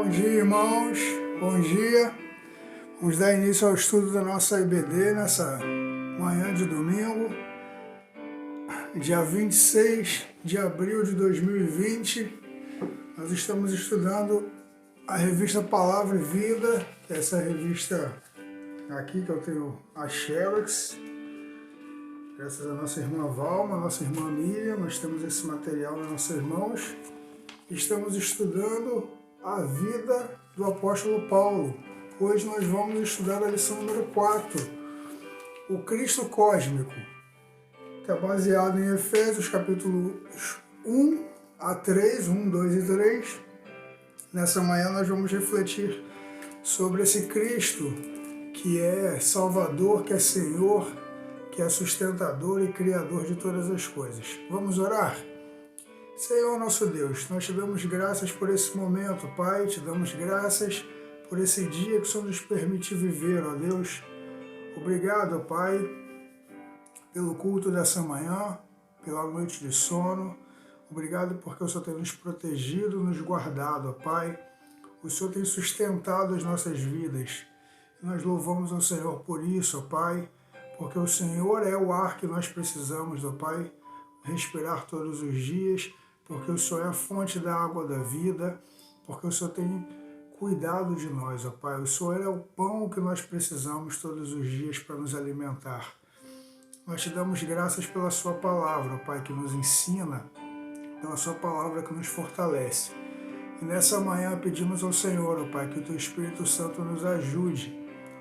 Bom dia, irmãos. Bom dia. Vamos dar início ao estudo da nossa IBD nessa manhã de domingo, dia 26 de abril de 2020. Nós estamos estudando a revista Palavra e Vida, que é essa revista aqui que eu tenho, a Xerox. Graças à nossa irmã Valma, nossa irmã Miriam, nós temos esse material nas nossas mãos. Estamos estudando a vida do apóstolo Paulo. Hoje nós vamos estudar a lição número 4, o Cristo Cósmico, que é baseado em Efésios capítulos 1 a 3, 1, 2 e 3. Nessa manhã nós vamos refletir sobre esse Cristo que é Salvador, que é Senhor, que é sustentador e criador de todas as coisas. Vamos orar? Senhor nosso Deus, nós te damos graças por esse momento, Pai, te damos graças por esse dia que o Senhor nos permite viver, ó Deus. Obrigado, Pai, pelo culto dessa manhã, pela noite de sono. Obrigado porque o Senhor tem nos protegido, nos guardado, ó Pai. O Senhor tem sustentado as nossas vidas. E nós louvamos ao Senhor por isso, ó Pai, porque o Senhor é o ar que nós precisamos, ó Pai, respirar todos os dias, porque o Senhor é a fonte da água da vida, porque o Senhor tem cuidado de nós, ó Pai. O Senhor é o pão que nós precisamos todos os dias para nos alimentar. Nós te damos graças pela sua palavra, ó Pai, que nos ensina, pela sua palavra que nos fortalece. E nessa manhã pedimos ao Senhor, ó Pai, que o teu Espírito Santo nos ajude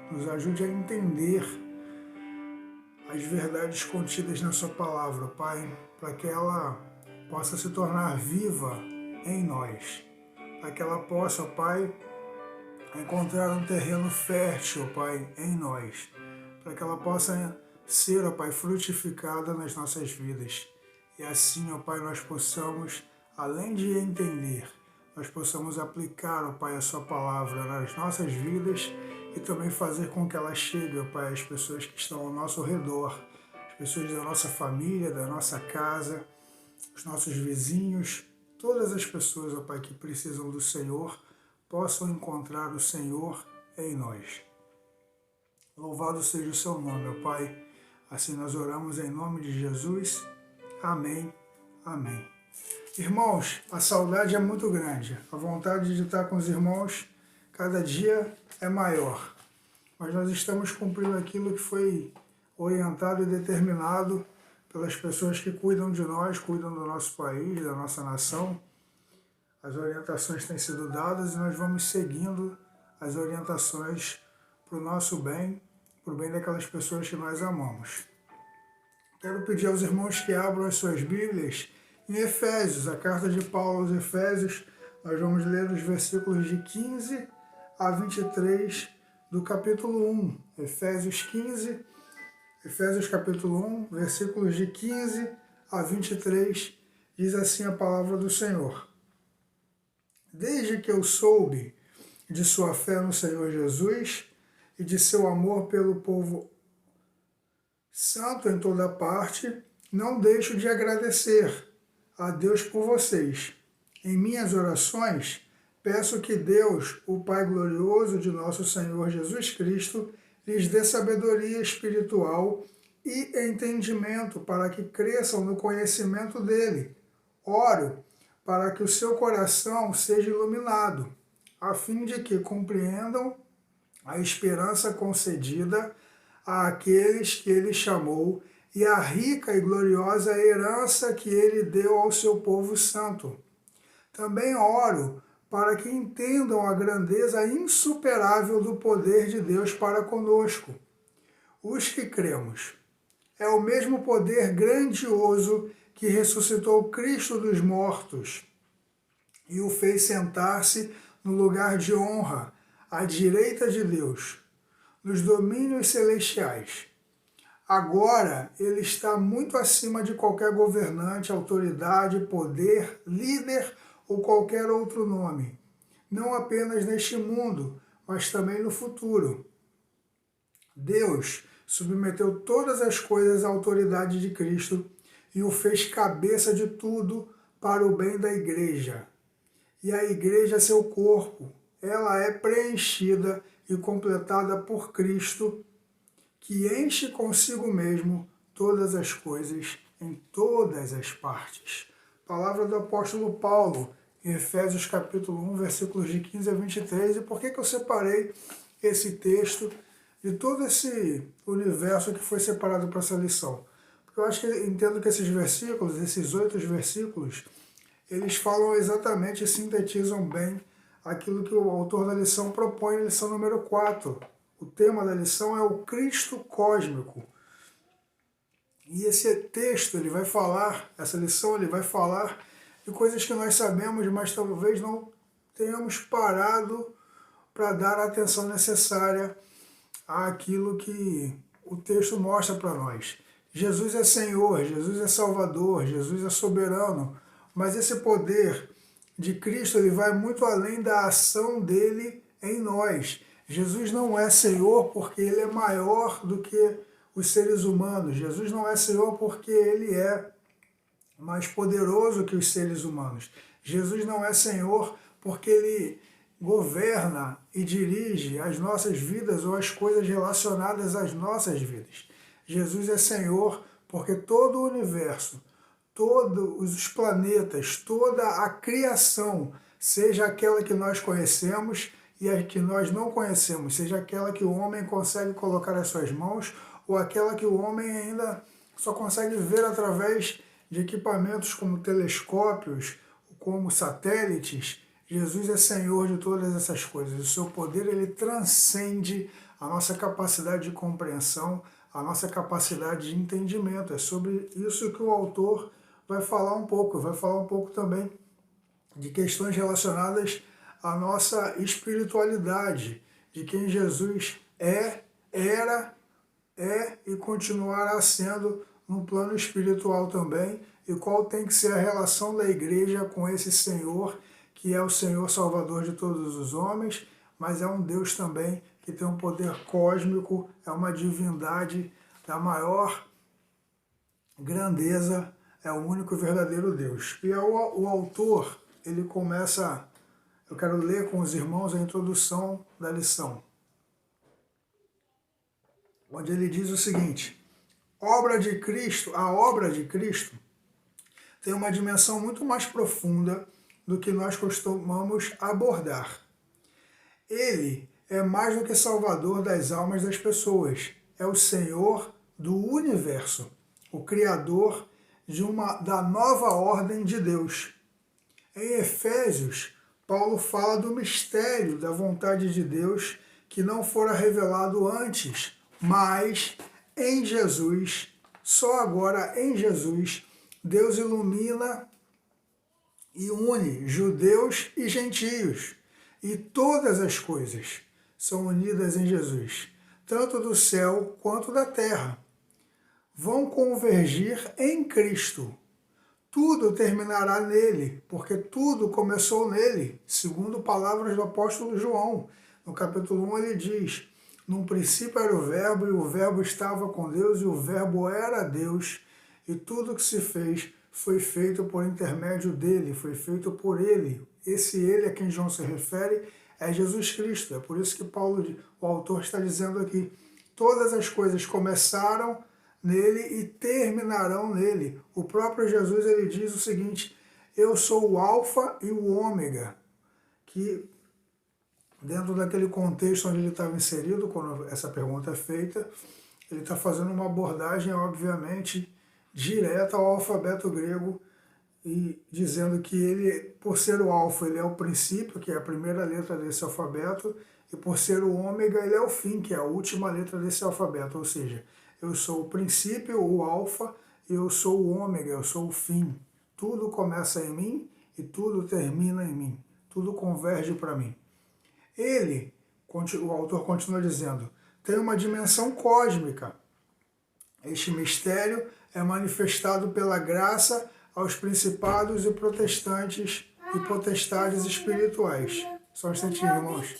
a entender as verdades contidas na sua palavra, ó Pai, para que ela possa se tornar viva em nós, para que ela possa, ó Pai, encontrar um terreno fértil, ó Pai, em nós, para que ela possa ser, ó Pai, frutificada nas nossas vidas. E assim, ó Pai, nós possamos, além de entender, nós possamos aplicar, ó Pai, a sua palavra nas nossas vidas e também fazer com que ela chegue, ó Pai, às pessoas que estão ao nosso redor, as pessoas da nossa família, da nossa casa, os nossos vizinhos, todas as pessoas, ó Pai, que precisam do Senhor, possam encontrar o Senhor em nós. Louvado seja o seu nome, ó Pai. Assim nós oramos em nome de Jesus. Amém. Amém. Irmãos, a saudade é muito grande. A vontade de estar com os irmãos cada dia é maior. Mas nós estamos cumprindo aquilo que foi orientado e determinado pelas pessoas que cuidam de nós, cuidam do nosso país, da nossa nação. As orientações têm sido dadas e nós vamos seguindo as orientações para o nosso bem, para o bem daquelas pessoas que nós amamos. Quero pedir aos irmãos que abram as suas Bíblias em Efésios, a carta de Paulo aos Efésios. Nós vamos ler os versículos de 15 a 23 do capítulo 1. Efésios capítulo 1, versículos de 15 a 23, diz assim a palavra do Senhor. Desde que eu soube de sua fé no Senhor Jesus e de seu amor pelo povo santo em toda parte, não deixo de agradecer a Deus por vocês. Em minhas orações, peço que Deus, o Pai glorioso de nosso Senhor Jesus Cristo, lhes dê sabedoria espiritual e entendimento para que cresçam no conhecimento dele. Oro para que o seu coração seja iluminado, a fim de que compreendam a esperança concedida àqueles que ele chamou e a rica e gloriosa herança que ele deu ao seu povo santo. Também oro para que entendam a grandeza insuperável do poder de Deus para conosco, os que cremos. É o mesmo poder grandioso que ressuscitou Cristo dos mortos e o fez sentar-se no lugar de honra, à direita de Deus, nos domínios celestiais. Agora ele está muito acima de qualquer governante, autoridade, poder, líder ou qualquer outro nome, não apenas neste mundo, mas também no futuro. Deus submeteu todas as coisas à autoridade de Cristo e o fez cabeça de tudo para o bem da igreja. E a igreja é seu corpo, ela é preenchida e completada por Cristo, que enche consigo mesmo todas as coisas em todas as partes. Palavra do apóstolo Paulo, em Efésios capítulo 1, versículos de 15 a 23. E por que eu separei esse texto de todo esse universo que foi separado para essa lição? Porque eu acho que entendo que esses versículos, esses 8 versículos, eles falam exatamente e sintetizam bem aquilo que o autor da lição propõe na lição número 4. O tema da lição é o Cristo cósmico. E esse texto, ele vai falar, essa lição, ele vai falar de coisas que nós sabemos, mas talvez não tenhamos parado para dar a atenção necessária àquilo que o texto mostra para nós. Jesus é Senhor, Jesus é Salvador, Jesus é soberano, mas esse poder de Cristo, ele vai muito além da ação dele em nós. Jesus não é Senhor porque ele é maior do que os seres humanos. Jesus não é Senhor porque ele é mais poderoso que os seres humanos. Jesus não é Senhor porque ele governa e dirige as nossas vidas ou as coisas relacionadas às nossas vidas. Jesus é Senhor porque todo o universo, todos os planetas, toda a criação, seja aquela que nós conhecemos e a que nós não conhecemos, seja aquela que o homem consegue colocar as suas mãos ou aquela que o homem ainda só consegue ver através de equipamentos como telescópios, como satélites. Jesus é Senhor de todas essas coisas. O seu poder, ele transcende a nossa capacidade de compreensão, a nossa capacidade de entendimento. É sobre isso que o autor vai falar um pouco. Vai falar um pouco também de questões relacionadas à nossa espiritualidade, de quem Jesus era e continuará sendo no plano espiritual também, e qual tem que ser a relação da igreja com esse Senhor, que é o Senhor Salvador de todos os homens, mas é um Deus também que tem um poder cósmico, é uma divindade da maior grandeza, é o único e verdadeiro Deus. E o autor, ele começa, eu quero ler com os irmãos a introdução da lição, onde ele diz o seguinte: a obra de Cristo tem uma dimensão muito mais profunda do que nós costumamos abordar. Ele é mais do que salvador das almas das pessoas. É o Senhor do universo, o Criador da nova ordem de Deus. Em Efésios, Paulo fala do mistério da vontade de Deus que não fora revelado antes, mas em Jesus, só agora em Jesus, Deus ilumina e une judeus e gentios. E todas as coisas são unidas em Jesus, tanto do céu quanto da terra. Vão convergir em Cristo. Tudo terminará nele, porque tudo começou nele, segundo palavras do apóstolo João. No capítulo 1 ele diz: no princípio era o verbo, e o verbo estava com Deus, e o verbo era Deus, e tudo que se fez foi feito por intermédio dele, foi feito por ele. Esse ele a quem João se refere é Jesus Cristo. É por isso que Paulo, o autor, está dizendo aqui: todas as coisas começaram nele e terminarão nele. O próprio Jesus, ele diz o seguinte: eu sou o alfa e o ômega, que dentro daquele contexto onde ele estava inserido, quando essa pergunta é feita, ele está fazendo uma abordagem, obviamente, direta ao alfabeto grego, e dizendo que ele, por ser o alfa, ele é o princípio, que é a primeira letra desse alfabeto, e por ser o ômega, ele é o fim, que é a última letra desse alfabeto. Ou seja, eu sou o princípio, o alfa, e eu sou o ômega, eu sou o fim. Tudo começa em mim e tudo termina em mim. Tudo converge para mim. Ele, o autor continua dizendo, tem uma dimensão cósmica. Este mistério é manifestado pela graça aos principados e protestantes e potestades espirituais. Só um instantinho, irmãos.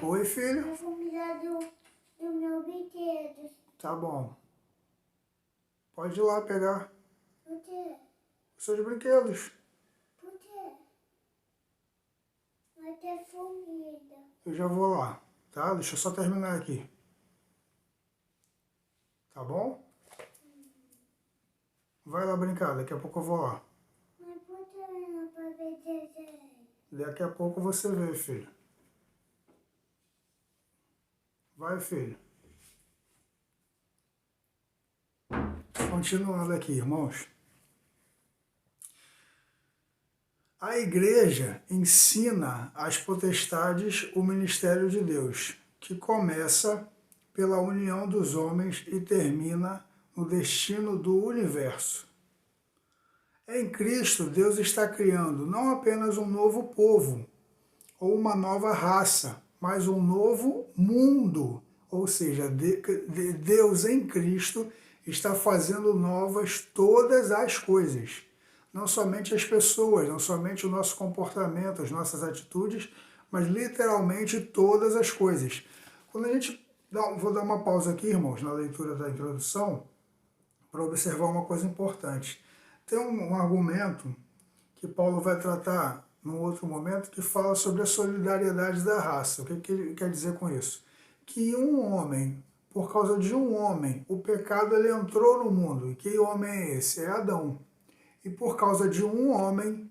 Oi, filho? Eu vou cuidar do meu brinquedo. Tá bom. Pode ir lá pegar. Por quê? Os seus brinquedos. Por quê? Vai ter comida. Eu já vou lá, tá? Deixa eu só terminar aqui. Tá bom? Vai lá brincar, daqui a pouco eu vou lá. Mas pode ir para ver desenho. Daqui a pouco você vê, filho. Vai, filho. Continuando aqui, irmãos. A igreja ensina às potestades o ministério de Deus, que começa pela união dos homens e termina no destino do universo. Em Cristo, Deus está criando não apenas um novo povo ou uma nova raça, mas um novo mundo. Ou seja, Deus em Cristo está fazendo novas todas as coisas. Não somente as pessoas, não somente o nosso comportamento, as nossas atitudes, mas literalmente todas as coisas. Quando a gente vou dar uma pausa aqui, irmãos, na leitura da introdução, para observar uma coisa importante. Tem um argumento que Paulo vai tratar num outro momento que fala sobre a solidariedade da raça. O que ele quer dizer com isso? Que um homem, por causa de um homem, o pecado ele entrou no mundo. E que homem é esse? É Adão. E por causa de um homem,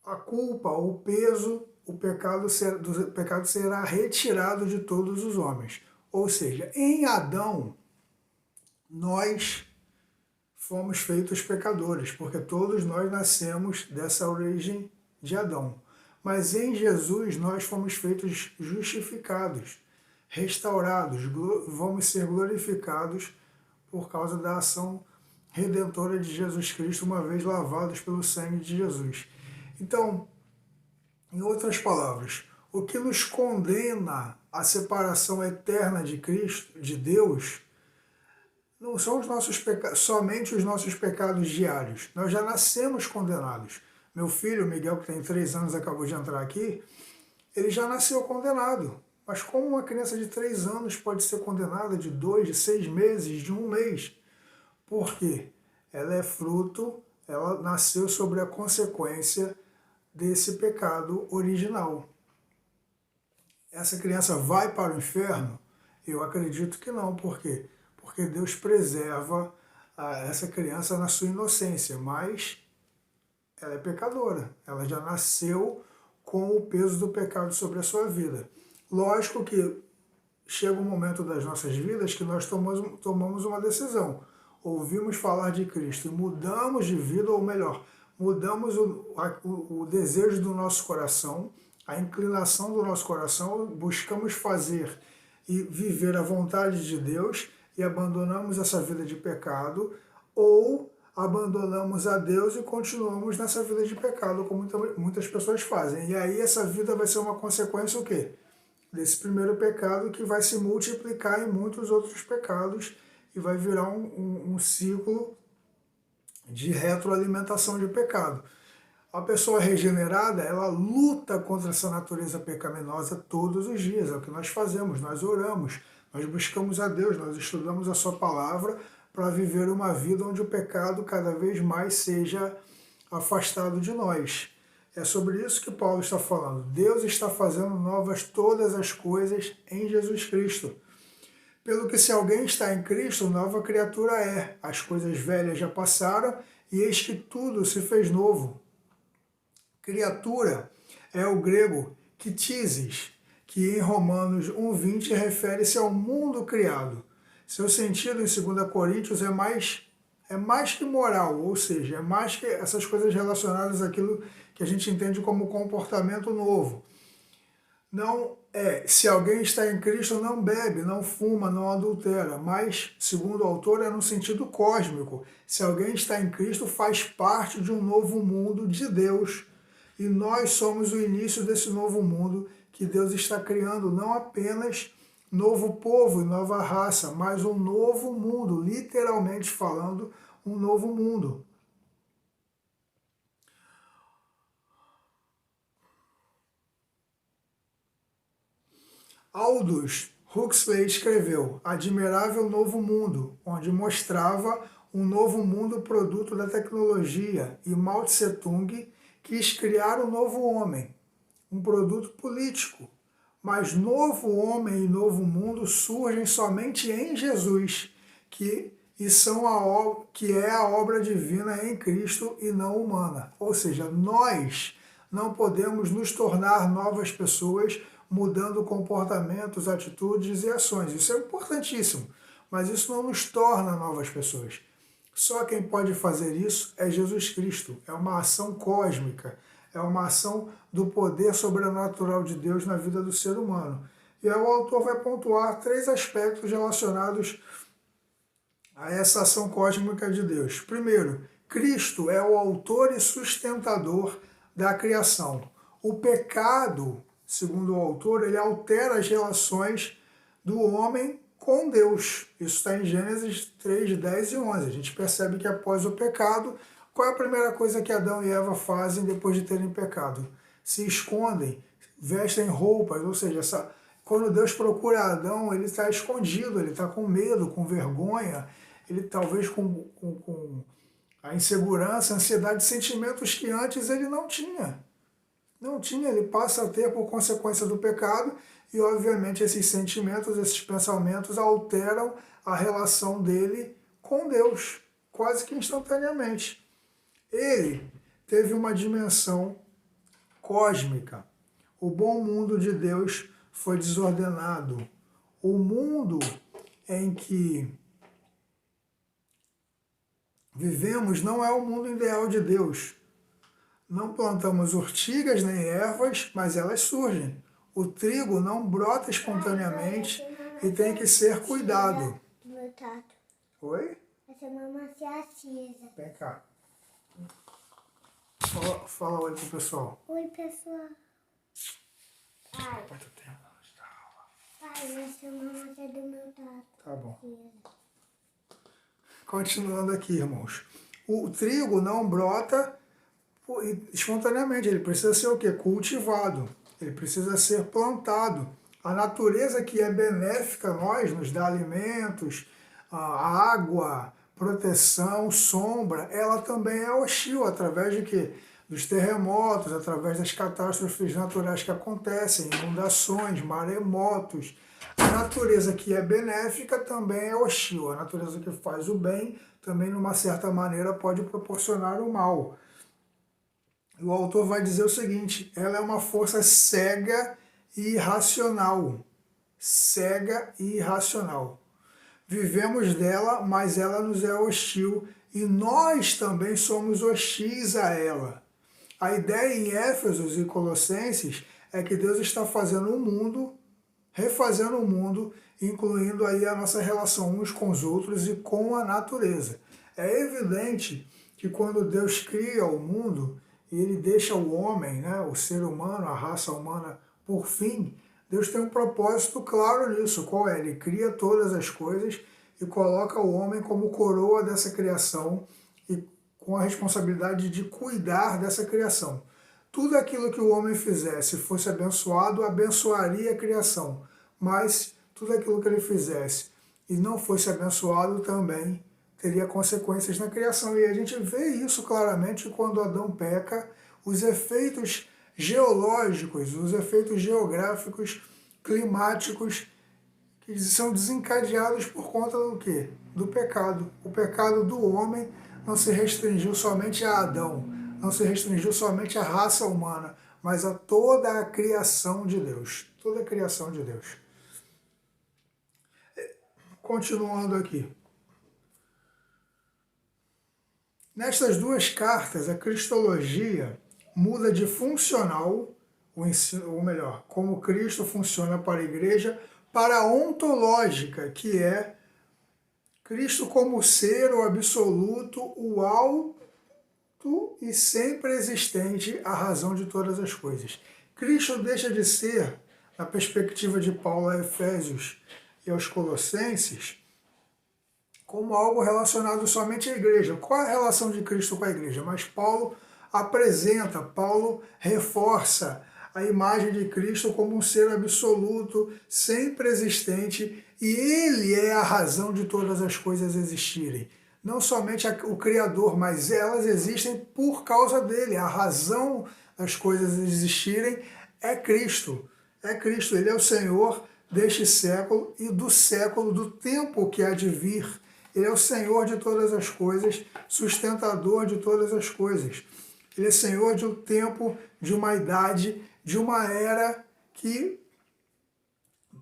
a culpa, o peso, do pecado será retirado de todos os homens. Ou seja, em Adão, nós fomos feitos pecadores, porque todos nós nascemos dessa origem de Adão. Mas em Jesus nós fomos feitos justificados, restaurados, vamos ser glorificados por causa da ação redentora de Jesus Cristo, uma vez lavados pelo sangue de Jesus. Então, em outras palavras, o que nos condena à separação eterna de Cristo, de Deus, não são somente os nossos pecados diários. Nós já nascemos condenados. Meu filho, Miguel, que tem 3 anos, acabou de entrar aqui, ele já nasceu condenado. Mas como uma criança de 3 anos pode ser condenada de 2, de 6 meses, de 1 mês? Por quê? Ela é fruto, ela nasceu sobre a consequência desse pecado original. Essa criança vai para o inferno? Eu acredito que não. Por quê? Porque Deus preserva essa criança na sua inocência, mas ela é pecadora. Ela já nasceu com o peso do pecado sobre a sua vida. Lógico que chega um momento das nossas vidas que nós tomamos uma decisão. Ouvimos falar de Cristo e mudamos de vida, ou melhor, mudamos o desejo do nosso coração, a inclinação do nosso coração, buscamos fazer e viver a vontade de Deus e abandonamos essa vida de pecado, ou abandonamos a Deus e continuamos nessa vida de pecado, como muitas pessoas fazem. E aí essa vida vai ser uma consequência o quê? Desse primeiro pecado, que vai se multiplicar em muitos outros pecados e vai virar um ciclo de retroalimentação de pecado. A pessoa regenerada, ela luta contra essa natureza pecaminosa todos os dias. É o que nós fazemos, nós oramos, nós buscamos a Deus, nós estudamos a sua palavra para viver uma vida onde o pecado cada vez mais seja afastado de nós. É sobre isso que Paulo está falando. Deus está fazendo novas todas as coisas em Jesus Cristo. Pelo que se alguém está em Cristo, nova criatura é. As coisas velhas já passaram e eis que tudo se fez novo. Criatura é o grego ktisis, que em Romanos 1,20 refere-se ao mundo criado. Seu sentido em 2 Coríntios é mais que moral, ou seja, é mais que essas coisas relacionadas àquilo que a gente entende como comportamento novo. Não é, se alguém está em Cristo, não bebe, não fuma, não adultera, mas, segundo o autor, é no sentido cósmico. Se alguém está em Cristo, faz parte de um novo mundo de Deus. E nós somos o início desse novo mundo que Deus está criando, não apenas novo povo e nova raça, mas um novo mundo, literalmente falando, um novo mundo. Aldous Huxley escreveu Admirável Novo Mundo, onde mostrava um novo mundo produto da tecnologia, e Mao Tse Tung quis criar um novo homem, um produto político. Mas novo homem e novo mundo surgem somente em Jesus, que é a obra divina em Cristo e não humana. Ou seja, nós não podemos nos tornar novas pessoas mudando comportamentos, atitudes e ações. Isso é importantíssimo, mas isso não nos torna novas pessoas. Só quem pode fazer isso é Jesus Cristo. É uma ação cósmica, é uma ação do poder sobrenatural de Deus na vida do ser humano. E aí o autor vai pontuar 3 aspectos relacionados a essa ação cósmica de Deus. Primeiro, Cristo é o autor e sustentador da criação. O pecado, segundo o autor, ele altera as relações do homem com Deus. Isso está em Gênesis 3, 10 e 11. A gente percebe que após o pecado, qual é a primeira coisa que Adão e Eva fazem depois de terem pecado? Se escondem, vestem roupas, ou seja, quando Deus procura Adão, ele está escondido, ele está com medo, com vergonha, ele talvez com a insegurança, a ansiedade, sentimentos que antes ele não tinha. Não tinha, ele passa a ter por consequência do pecado e, obviamente, esses sentimentos, esses pensamentos alteram a relação dele com Deus, quase que instantaneamente. Ele teve uma dimensão cósmica. O bom mundo de Deus foi desordenado. O mundo em que vivemos não é o mundo ideal de Deus. Não plantamos urtigas nem ervas, mas elas surgem. O trigo não brota espontaneamente e tem que ser cuidado. Oi? Essa é uma macia acesa. Vem cá. Fala oi pro pessoal. Oi, pessoal. Pai, essa é uma macia do meu tato. Tá bom. Continuando aqui, irmãos. O trigo não brota espontaneamente, ele precisa ser o quê? Cultivado, ele precisa ser plantado. A natureza que é benéfica a nós, nos dá alimentos, água, proteção, sombra, ela também é hostil, através de quê? Dos terremotos, através das catástrofes naturais que acontecem, inundações, maremotos. A natureza que é benéfica também é hostil. A natureza que faz o bem também, numa certa maneira, pode proporcionar o mal. O autor vai dizer o seguinte: ela é uma força cega e irracional. Cega e irracional. Vivemos dela, mas ela nos é hostil e nós também somos hostis a ela. A ideia em Éfesos e Colossenses é que Deus está fazendo o mundo, refazendo o mundo, incluindo aí a nossa relação uns com os outros e com a natureza. É evidente que quando Deus cria o mundo, e ele deixa o homem, né, o ser humano, a raça humana, por fim, Deus tem um propósito claro nisso. Qual é? Ele cria todas as coisas e coloca o homem como coroa dessa criação e com a responsabilidade de cuidar dessa criação. Tudo aquilo que o homem fizesse fosse abençoado, abençoaria a criação. Mas tudo aquilo que ele fizesse e não fosse abençoado também teria consequências na criação. E a gente vê isso claramente quando Adão peca, os efeitos geológicos, os efeitos geográficos, climáticos, que são desencadeados por conta do quê? Do pecado. O pecado do homem não se restringiu somente a Adão, não se restringiu somente à raça humana, mas a toda a criação de Deus. Toda a criação de Deus. Continuando aqui. Nestas duas cartas, a cristologia muda de funcional, ou melhor, como Cristo funciona para a igreja, para a ontológica, que é Cristo como ser, o absoluto, o alto e sempre existente, a razão de todas as coisas. Cristo deixa de ser, na perspectiva de Paulo a Efésios e aos Colossenses, como algo relacionado somente à igreja. Qual é a relação de Cristo com a igreja? Mas Paulo apresenta, Paulo reforça a imagem de Cristo como um ser absoluto, sempre existente, e ele é a razão de todas as coisas existirem. não somente o Criador, mas elas existem por causa dele. A razão das coisas existirem é Cristo. É Cristo, ele é o Senhor deste século e do século, do tempo que há de vir. Ele é o Senhor de todas as coisas, sustentador de todas as coisas. Ele é Senhor de um tempo, de uma idade, de uma era que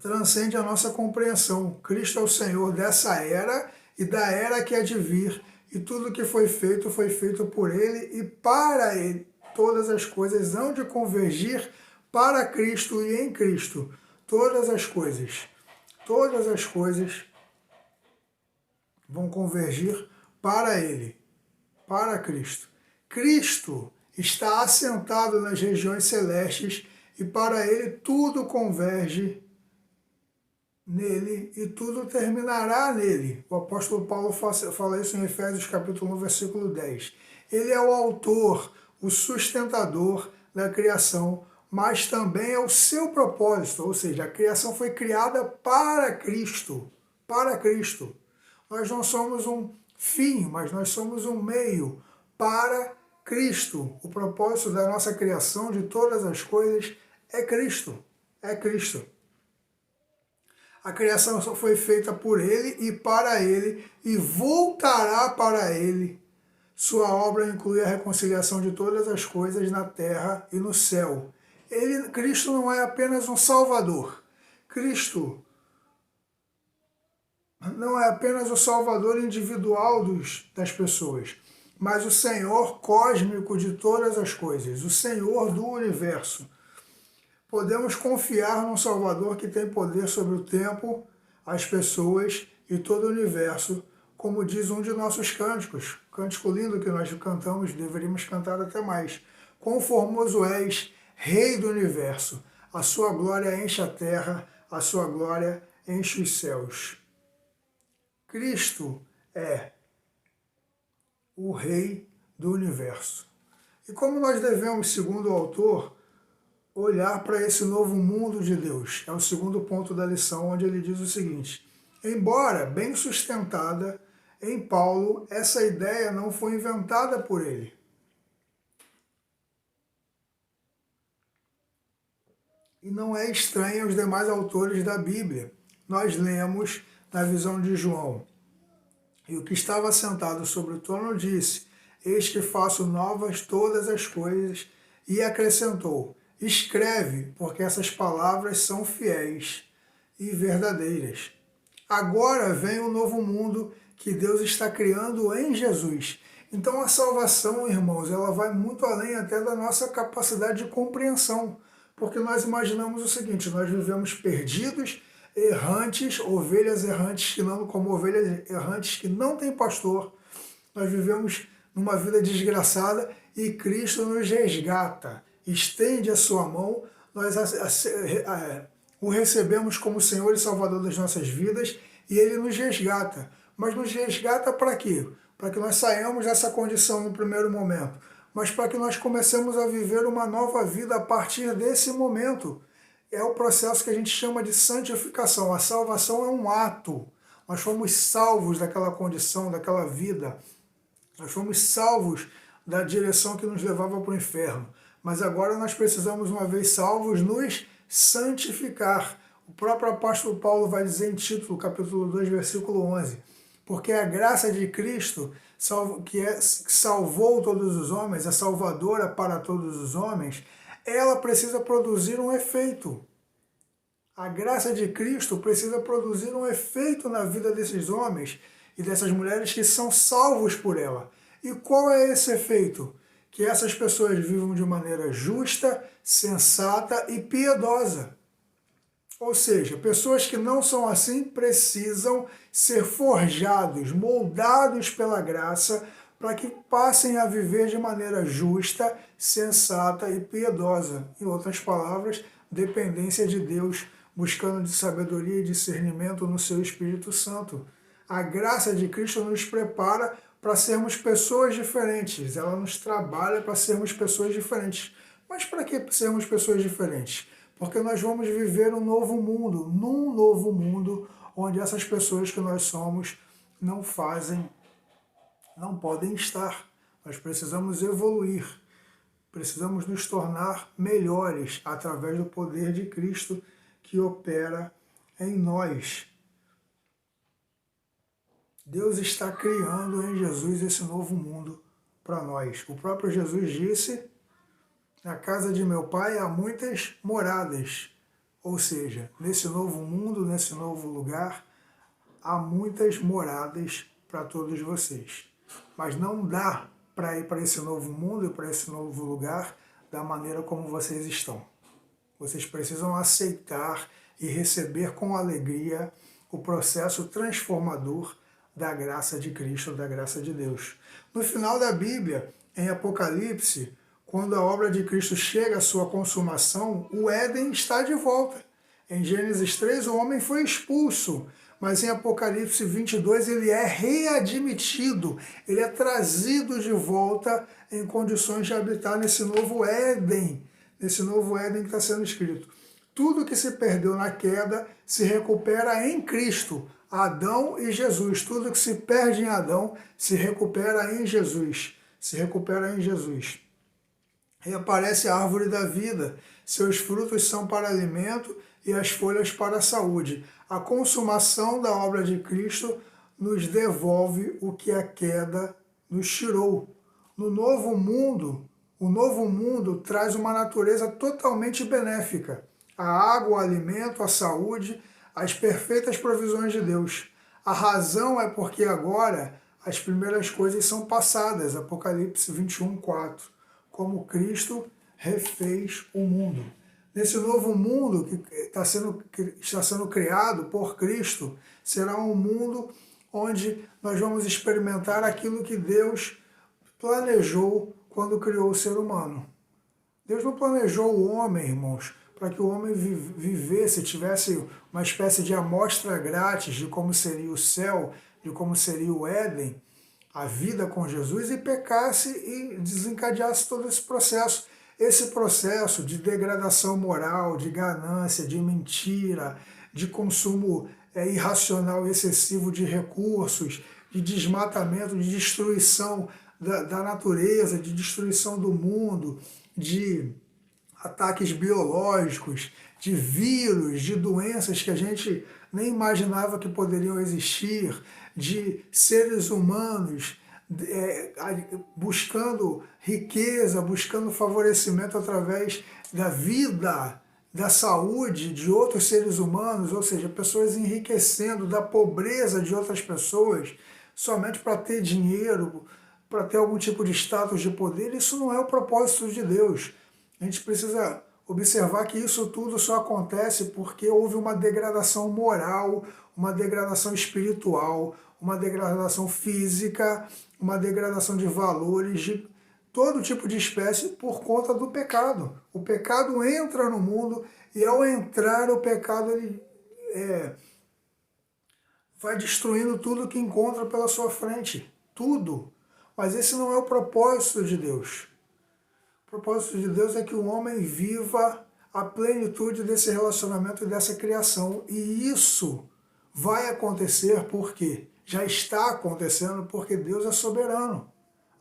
transcende a nossa compreensão. Cristo é o Senhor dessa era e da era que há de vir. E tudo que foi feito por Ele e para Ele. Todas as coisas hão de convergir para Cristo e em Cristo. Todas as coisas vão convergir para Ele, para Cristo. Cristo está assentado nas regiões celestes e para Ele tudo converge nele e tudo terminará nele. O apóstolo Paulo fala isso em Efésios capítulo 1, versículo 10. Ele é o autor, o sustentador da criação, mas também é o seu propósito, ou seja, a criação foi criada para Cristo, para Cristo. Nós não somos um fim, mas nós somos um meio para Cristo. O propósito da nossa criação, de todas as coisas, é Cristo, é Cristo. A criação só foi feita por Ele e para Ele e voltará para Ele. Sua obra inclui a reconciliação de todas as coisas na terra e no céu. Cristo não é apenas um Salvador. Cristo não é apenas o Salvador individual das pessoas, mas o Senhor cósmico de todas as coisas, o Senhor do universo. Podemos confiar num Salvador que tem poder sobre o tempo, as pessoas e todo o universo, como diz um de nossos cânticos. Cântico lindo que nós cantamos, deveríamos cantar até mais. Quão formoso és, Rei do universo, a sua glória enche a terra, a sua glória enche os céus. Cristo é o Rei do universo. E como nós devemos, segundo o autor, olhar para esse novo mundo de Deus? É o segundo ponto da lição, onde ele diz o seguinte: embora bem sustentada em Paulo, essa ideia não foi inventada por ele. E não é estranha aos demais autores da Bíblia. Nós lemos na visão de João: e o que estava sentado sobre o trono disse: eis que faço novas todas as coisas, e acrescentou: escreve, porque essas palavras são fiéis e verdadeiras. Agora vem o novo mundo que Deus está criando em Jesus. Então a salvação, irmãos, ela vai muito além até da nossa capacidade de compreensão. Porque nós imaginamos o seguinte: nós vivemos perdidos, errantes, ovelhas errantes que não, como ovelhas errantes que não têm pastor. Nós vivemos numa vida desgraçada e Cristo nos resgata, estende a sua mão, nós o recebemos como Senhor e Salvador das nossas vidas e Ele nos resgata. Mas nos resgata para quê? Para que nós saiamos dessa condição no primeiro momento, mas para que nós comecemos a viver uma nova vida a partir desse momento. É o processo que a gente chama de santificação. A salvação é um ato. Nós fomos salvos daquela condição, daquela vida. Nós fomos salvos da direção que nos levava para o inferno. Mas agora nós precisamos, uma vez salvos, nos santificar. O próprio apóstolo Paulo vai dizer em Tito, capítulo 2, versículo 11: porque a graça de Cristo, que salvou todos os homens, é salvadora para todos os homens, ela precisa produzir um efeito. A graça de Cristo precisa produzir um efeito na vida desses homens e dessas mulheres que são salvos por ela. E qual é esse efeito? Que essas pessoas vivam de maneira justa, sensata e piedosa. Ou seja, pessoas que não são assim precisam ser forjados, moldados pela graça, para que passem a viver de maneira justa, sensata e piedosa. Em outras palavras, dependência de Deus, buscando de sabedoria e discernimento no seu Espírito Santo. A graça de Cristo nos prepara para sermos pessoas diferentes. Ela nos trabalha para sermos pessoas diferentes. Mas para que sermos pessoas diferentes? Porque nós vamos viver um novo mundo, num novo mundo, onde essas pessoas que nós somos não fazem não podem estar. Nós precisamos evoluir, precisamos nos tornar melhores através do poder de Cristo que opera em nós. Deus está criando em Jesus esse novo mundo para nós. O próprio Jesus disse: na casa de meu pai há muitas moradas. Ou seja, nesse novo mundo, nesse novo lugar, há muitas moradas para todos vocês. Mas não dá para ir para esse novo mundo e para esse novo lugar da maneira como vocês estão. Vocês precisam aceitar e receber com alegria o processo transformador da graça de Cristo, da graça de Deus. No final da Bíblia, em Apocalipse, quando a obra de Cristo chega à sua consumação, o Éden está de volta. Em Gênesis 3, o homem foi expulso, mas em Apocalipse 22 ele é readmitido, ele é trazido de volta em condições de habitar nesse novo Éden que está sendo escrito. Tudo que se perdeu na queda se recupera em Cristo, Adão e Jesus. Tudo que se perde em Adão se recupera em Jesus. Reaparece a árvore da vida, seus frutos são para alimento e as folhas para a saúde. A consumação da obra de Cristo nos devolve o que a queda nos tirou. No novo mundo, o novo mundo traz uma natureza totalmente benéfica. A água, o alimento, a saúde, as perfeitas provisões de Deus. A razão é porque agora as primeiras coisas são passadas. Apocalipse 21, 4. Como Cristo refez o mundo. Nesse novo mundo que está sendo criado por Cristo, será um mundo onde nós vamos experimentar aquilo que Deus planejou quando criou o ser humano. Deus não planejou o homem, irmãos, para que o homem vivesse, tivesse uma espécie de amostra grátis de como seria o céu, de como seria o Éden, a vida com Jesus, e pecasse e desencadeasse todo esse processo. Esse processo de degradação moral, de ganância, de mentira, de consumo irracional e excessivo de recursos, de desmatamento, de destruição da natureza, de destruição do mundo, de ataques biológicos, de vírus, de doenças que a gente nem imaginava que poderiam existir, de seres humanos buscando riqueza, buscando favorecimento através da vida, da saúde de outros seres humanos, ou seja, pessoas enriquecendo da pobreza de outras pessoas somente para ter dinheiro, para ter algum tipo de status de poder. Isso não é o propósito de Deus. A gente precisa observar que isso tudo só acontece porque houve uma degradação moral, uma degradação espiritual, uma degradação física, uma degradação de valores, de todo tipo de espécie por conta do pecado. O pecado entra no mundo e ao entrar o pecado ele vai destruindo tudo que encontra pela sua frente. Tudo. Mas esse não é o propósito de Deus. O propósito de Deus é que o homem viva a plenitude desse relacionamento e dessa criação. E isso vai acontecer porque já está acontecendo, porque Deus é soberano.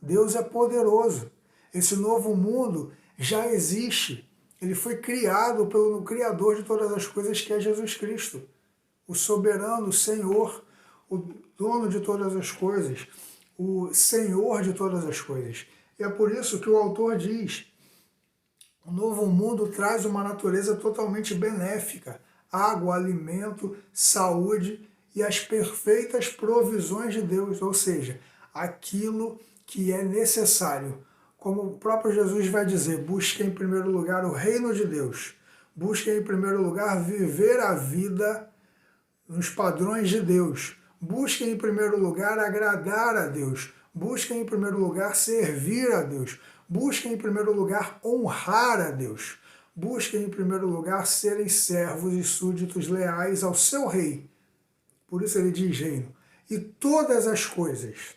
Deus é poderoso. Esse novo mundo já existe. Ele foi criado pelo Criador de todas as coisas, que é Jesus Cristo. O soberano, o Senhor, o dono de todas as coisas, o Senhor de todas as coisas. E é por isso que o autor diz: o novo mundo traz uma natureza totalmente benéfica, água, alimento, saúde e as perfeitas provisões de Deus, ou seja, aquilo que é necessário. Como o próprio Jesus vai dizer, busque em primeiro lugar o reino de Deus, busque em primeiro lugar viver a vida nos padrões de Deus, busque em primeiro lugar agradar a Deus, busque em primeiro lugar servir a Deus, busque em primeiro lugar honrar a Deus, busque em primeiro lugar serem servos e súditos leais ao seu rei. Por isso ele diz reino. E todas as coisas,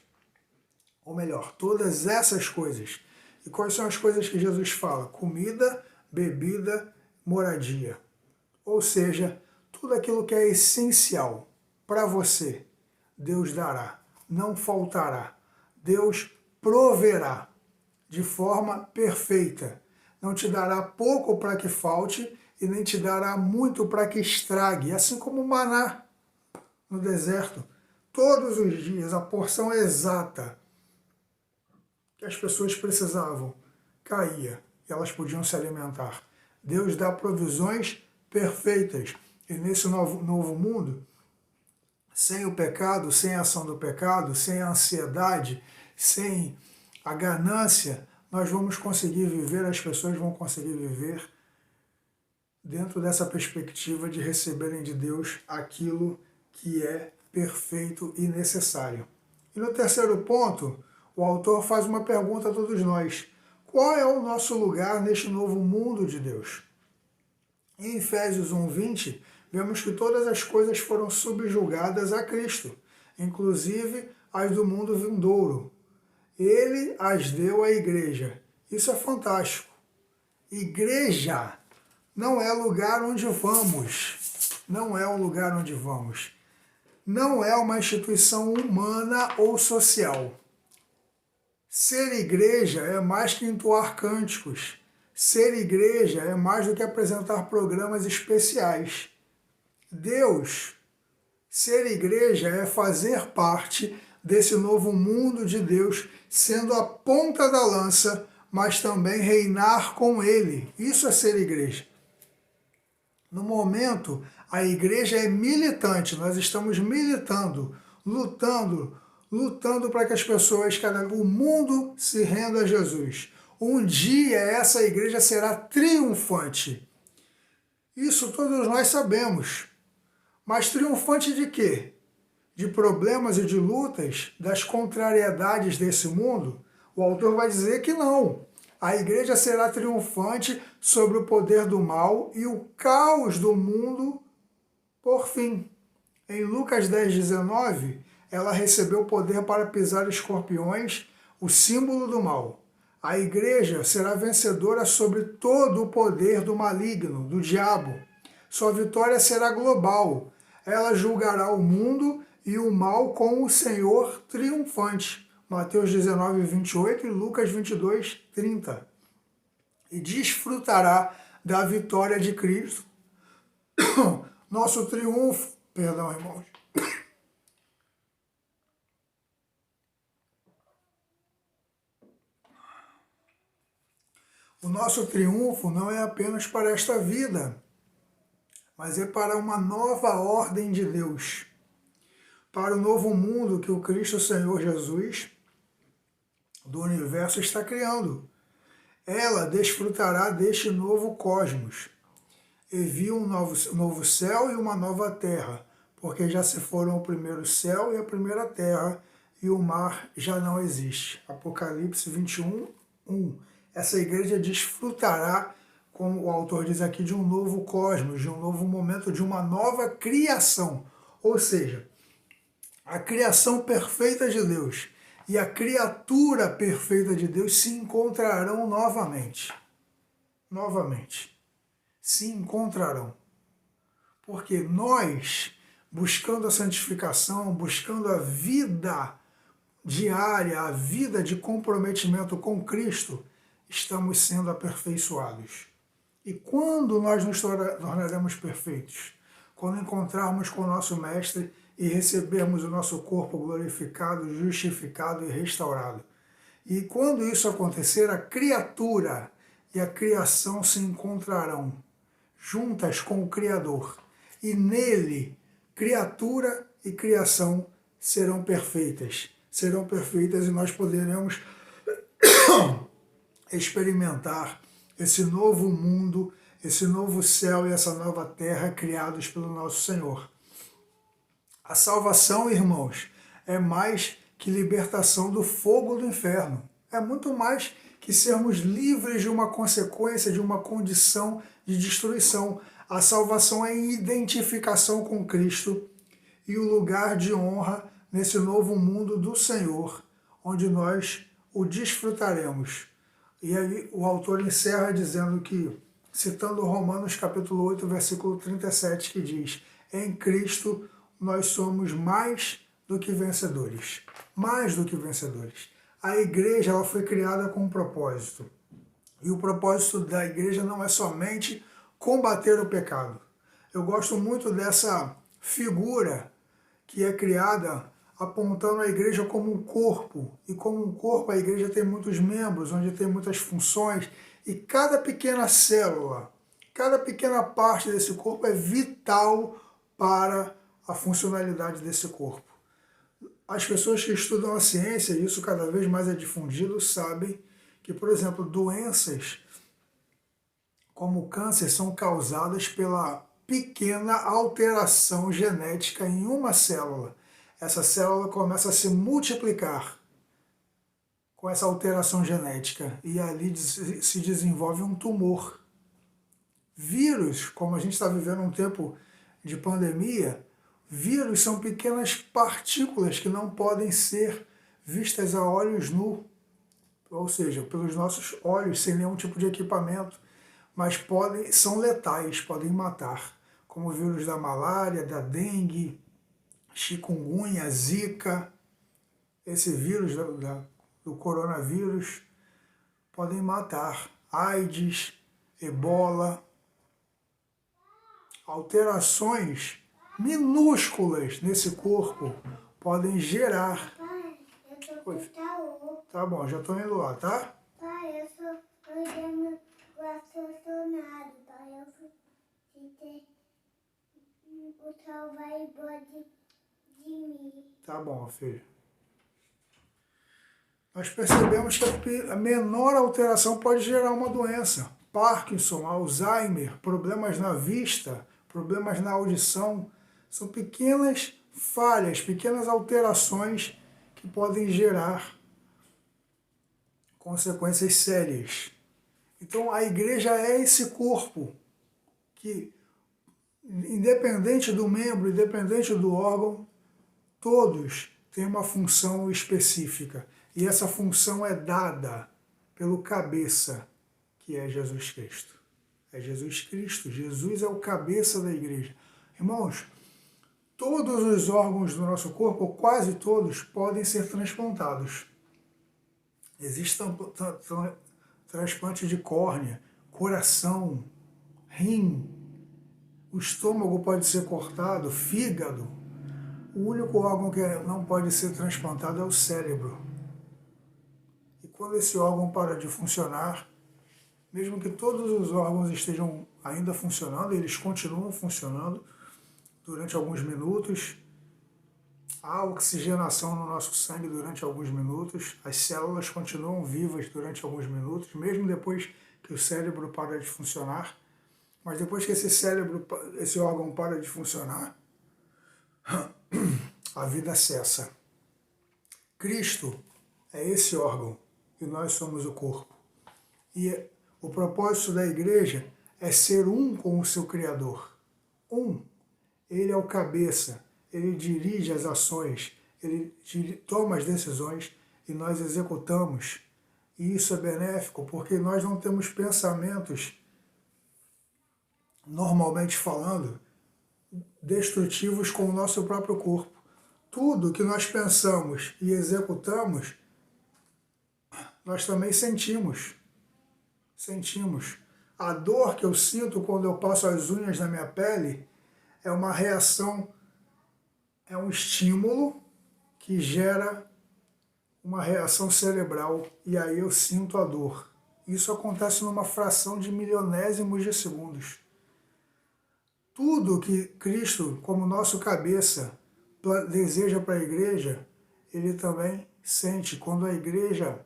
ou melhor, todas essas coisas. E quais são as coisas que Jesus fala? Comida, bebida, moradia. Ou seja, tudo aquilo que é essencial para você, Deus dará, não faltará. Deus proverá de forma perfeita. Não te dará pouco para que falte e nem te dará muito para que estrague, assim como o maná no deserto. Todos os dias a porção exata que as pessoas precisavam caía e elas podiam se alimentar. Deus dá provisões perfeitas. E nesse novo mundo, sem o pecado, sem a ação do pecado, sem a ansiedade, sem a ganância, nós vamos conseguir viver, as pessoas vão conseguir viver dentro dessa perspectiva de receberem de Deus aquilo que é perfeito e necessário. E no terceiro ponto, o autor faz uma pergunta a todos nós. Qual é o nosso lugar neste novo mundo de Deus? Em Efésios 1:20, vemos que todas as coisas foram subjugadas a Cristo, inclusive as do mundo vindouro. Ele as deu à igreja. Isso é fantástico. Igreja não é lugar onde vamos. Não é um lugar onde vamos. Não é uma instituição humana ou social. Ser igreja é mais que entoar cânticos. Ser igreja é mais do que apresentar programas especiais. Deus, ser igreja é fazer parte desse novo mundo de Deus, sendo a ponta da lança, mas também reinar com Ele. Isso é ser igreja. No momento, a igreja é militante, nós estamos militando, lutando para que as pessoas, o mundo se renda a Jesus. Um dia essa igreja será triunfante. Isso todos nós sabemos. Mas triunfante de quê? De problemas e de lutas, das contrariedades desse mundo? O autor vai dizer que não. A igreja será triunfante sobre o poder do mal e o caos do mundo por fim. Em Lucas 10:19, ela recebeu poder para pisar escorpiões, o símbolo do mal. A igreja será vencedora sobre todo o poder do maligno, do diabo. Sua vitória será global. Ela julgará o mundo e o mal com o Senhor triunfante. Mateus 19:28 e Lucas 22:30. E desfrutará da vitória de Cristo. Nosso triunfo, perdão, irmãos. O nosso triunfo não é apenas para esta vida, mas é para uma nova ordem de Deus, para o novo mundo que o Cristo Senhor Jesus do universo está criando. Ela desfrutará deste novo cosmos. E viu um novo céu e uma nova terra, porque já se foram o primeiro céu e a primeira terra, e o mar já não existe. Apocalipse 21:1. Essa igreja desfrutará, como o autor diz aqui, de um novo cosmos, de um novo momento, de uma nova criação. Ou seja, a criação perfeita de Deus e a criatura perfeita de Deus se encontrarão novamente. Novamente. Se encontrarão. Porque nós, buscando a santificação, buscando a vida diária, a vida de comprometimento com Cristo, estamos sendo aperfeiçoados. E quando nós nos tornaremos perfeitos? Quando encontrarmos com o nosso Mestre e recebermos o nosso corpo glorificado, justificado e restaurado. E quando isso acontecer, a criatura e a criação se encontrarão juntas com o Criador. E nele, criatura e criação serão perfeitas. Serão perfeitas e nós poderemos experimentar esse novo mundo, esse novo céu e essa nova terra criados pelo nosso Senhor. A salvação, irmãos, é mais que libertação do fogo do inferno. É muito mais que sermos livres de uma consequência, de uma condição de destruição. A salvação é identificação com Cristo e o lugar de honra nesse novo mundo do Senhor, onde nós o desfrutaremos. E aí o autor encerra dizendo que, citando Romanos capítulo 8, versículo 37, que diz: em Cristo nós somos mais do que vencedores. Mais do que vencedores. a igreja ela foi criada com um propósito. E o propósito da igreja não é somente combater o pecado. Eu gosto muito dessa figura que é criada apontando a igreja como um corpo. E como um corpo, a igreja tem muitos membros, onde tem muitas funções. E cada pequena célula, cada pequena parte desse corpo é vital para a funcionalidade desse corpo. As pessoas que estudam a ciência, e isso cada vez mais é difundido, sabem que, por exemplo, doenças como o câncer são causadas pela pequena alteração genética em uma célula. Essa célula começa a se multiplicar com essa alteração genética e ali se desenvolve um tumor. Vírus, como a gente está vivendo um tempo de pandemia, vírus são pequenas partículas que não podem ser vistas a olhos nus, ou seja, pelos nossos olhos, sem nenhum tipo de equipamento, mas são letais, podem matar, como o vírus da malária, da dengue, chikungunya, zika, esse vírus do coronavírus, podem matar, AIDS, ebola, alterações minúsculas nesse corpo podem gerar. Pai, eu tô com caô. Tá bom, já tô indo lá, tá? Pai, eu já me associado, pai. Eu fiquei. O tal vai embora de mim. Tá bom, filho. Nós percebemos que a menor alteração pode gerar uma doença. Parkinson, Alzheimer, problemas na vista, problemas na audição, são pequenas falhas, pequenas alterações que podem gerar consequências sérias. Então a igreja é esse corpo que, independente do membro, independente do órgão, todos têm uma função específica. E essa função é dada pelo cabeça, que é Jesus Cristo. É Jesus Cristo. Jesus é o cabeça da igreja. Irmãos, todos os órgãos do nosso corpo, ou quase todos, podem ser transplantados. Existe transplante de córnea, coração, rim, o estômago pode ser cortado, fígado. O único órgão que não pode ser transplantado é o cérebro. E quando esse órgão para de funcionar, mesmo que todos os órgãos estejam ainda funcionando, eles continuam funcionando durante alguns minutos. Há oxigenação no nosso sangue durante alguns minutos, as células continuam vivas durante alguns minutos, mesmo depois que o cérebro para de funcionar. Mas depois que esse órgão para de funcionar, a vida cessa. Cristo é esse órgão e nós somos o corpo. E o propósito da igreja é ser um com o seu Criador. Um. Ele é o cabeça, ele dirige as ações, ele toma as decisões e nós executamos. E isso é benéfico porque nós não temos pensamentos, normalmente falando, destrutivos com o nosso próprio corpo. Tudo que nós pensamos e executamos, nós também sentimos. Sentimos. A dor que eu sinto quando eu passo as unhas na minha pele é uma reação, é um estímulo que gera uma reação cerebral e aí eu sinto a dor. Isso acontece numa fração de milionésimos de segundos. Tudo que Cristo, como nosso cabeça, deseja para a igreja, ele também sente. Quando a igreja,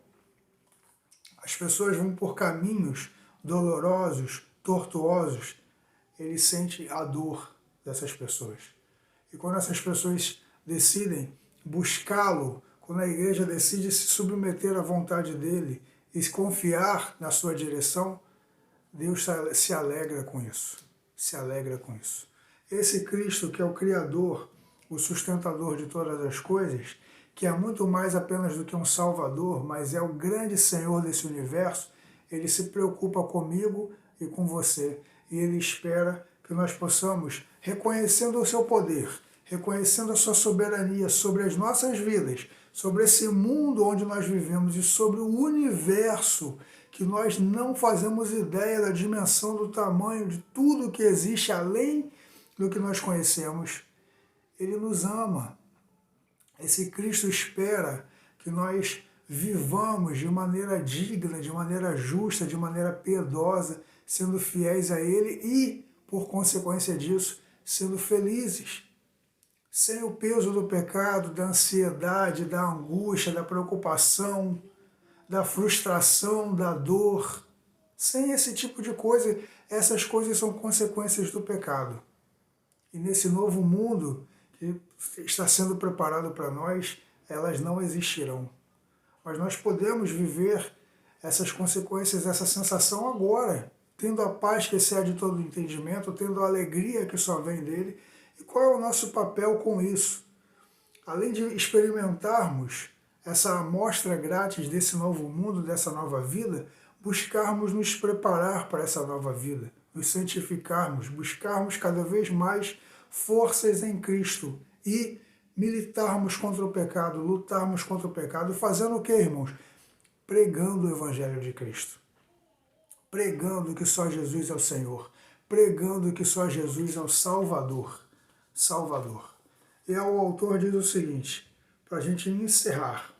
as pessoas vão por caminhos dolorosos, tortuosos, ele sente a dor dessas pessoas. E quando essas pessoas decidem buscá-lo, quando a igreja decide se submeter à vontade dele e confiar na sua direção, Deus se alegra com isso. Se alegra com isso. Esse Cristo que é o Criador, o sustentador de todas as coisas, que é muito mais apenas do que um Salvador, mas é o grande Senhor desse universo, ele se preocupa comigo e com você. E ele espera que nós possamos, reconhecendo o seu poder, reconhecendo a sua soberania sobre as nossas vidas, sobre esse mundo onde nós vivemos e sobre o universo, que nós não fazemos ideia da dimensão, do tamanho de tudo que existe além do que nós conhecemos. Ele nos ama. Esse Cristo espera que nós vivamos de maneira digna, de maneira justa, de maneira piedosa, sendo fiéis a Ele e, por consequência disso, sendo felizes. Sem o peso do pecado, da ansiedade, da angústia, da preocupação, da frustração, da dor. Sem esse tipo de coisa, essas coisas são consequências do pecado. E nesse novo mundo que está sendo preparado para nós, elas não existirão. Mas nós podemos viver essas consequências, essa sensação agora, tendo a paz que excede todo o entendimento, tendo a alegria que só vem dele. E qual é o nosso papel com isso? Além de experimentarmos essa amostra grátis desse novo mundo, dessa nova vida, buscarmos nos preparar para essa nova vida, nos santificarmos, buscarmos cada vez mais forças em Cristo e militarmos contra o pecado, lutarmos contra o pecado, fazendo o que, irmãos? Pregando o Evangelho de Cristo. Pregando que só Jesus é o Senhor. Pregando que só Jesus é o Salvador. Salvador. E o autor diz o seguinte, para a gente encerrar,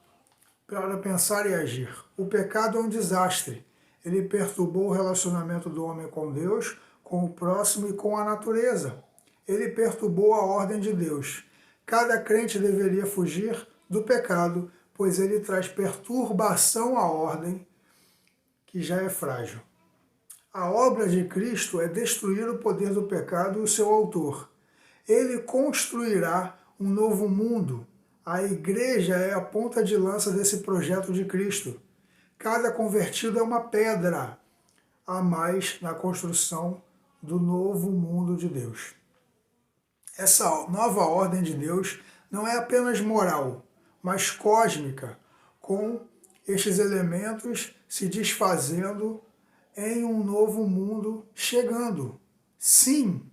para pensar e agir. O pecado é um desastre. Ele perturbou o relacionamento do homem com Deus, com o próximo e com a natureza. Ele perturbou a ordem de Deus. Cada crente deveria fugir do pecado, pois ele traz perturbação à ordem, que já é frágil. A obra de Cristo é destruir o poder do pecado e o seu autor. Ele construirá um novo mundo. A igreja é a ponta de lança desse projeto de Cristo. Cada convertido é uma pedra a mais na construção do novo mundo de Deus. Essa nova ordem de Deus não é apenas moral, mas cósmica, com estes elementos se desfazendo em um novo mundo chegando. Sim,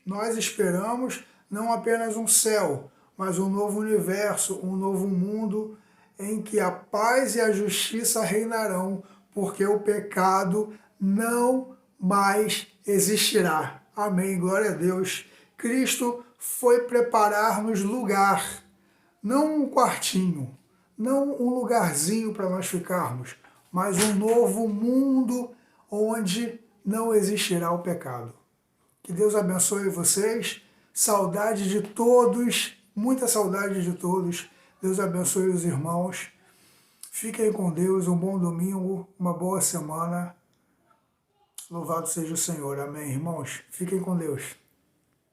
nós esperamos não apenas um céu, mas um novo universo, um novo mundo em que a paz e a justiça reinarão, porque o pecado não mais existirá. Amém, glória a Deus. Cristo foi preparar-nos lugar, não um quartinho, não um lugarzinho para nós ficarmos, mas um novo mundo onde não existirá o pecado. Que Deus abençoe vocês, saudade de todos, muita saudade de todos. Deus abençoe os irmãos. Fiquem com Deus, um bom domingo, uma boa semana. Louvado seja o Senhor. Amém, irmãos. Fiquem com Deus.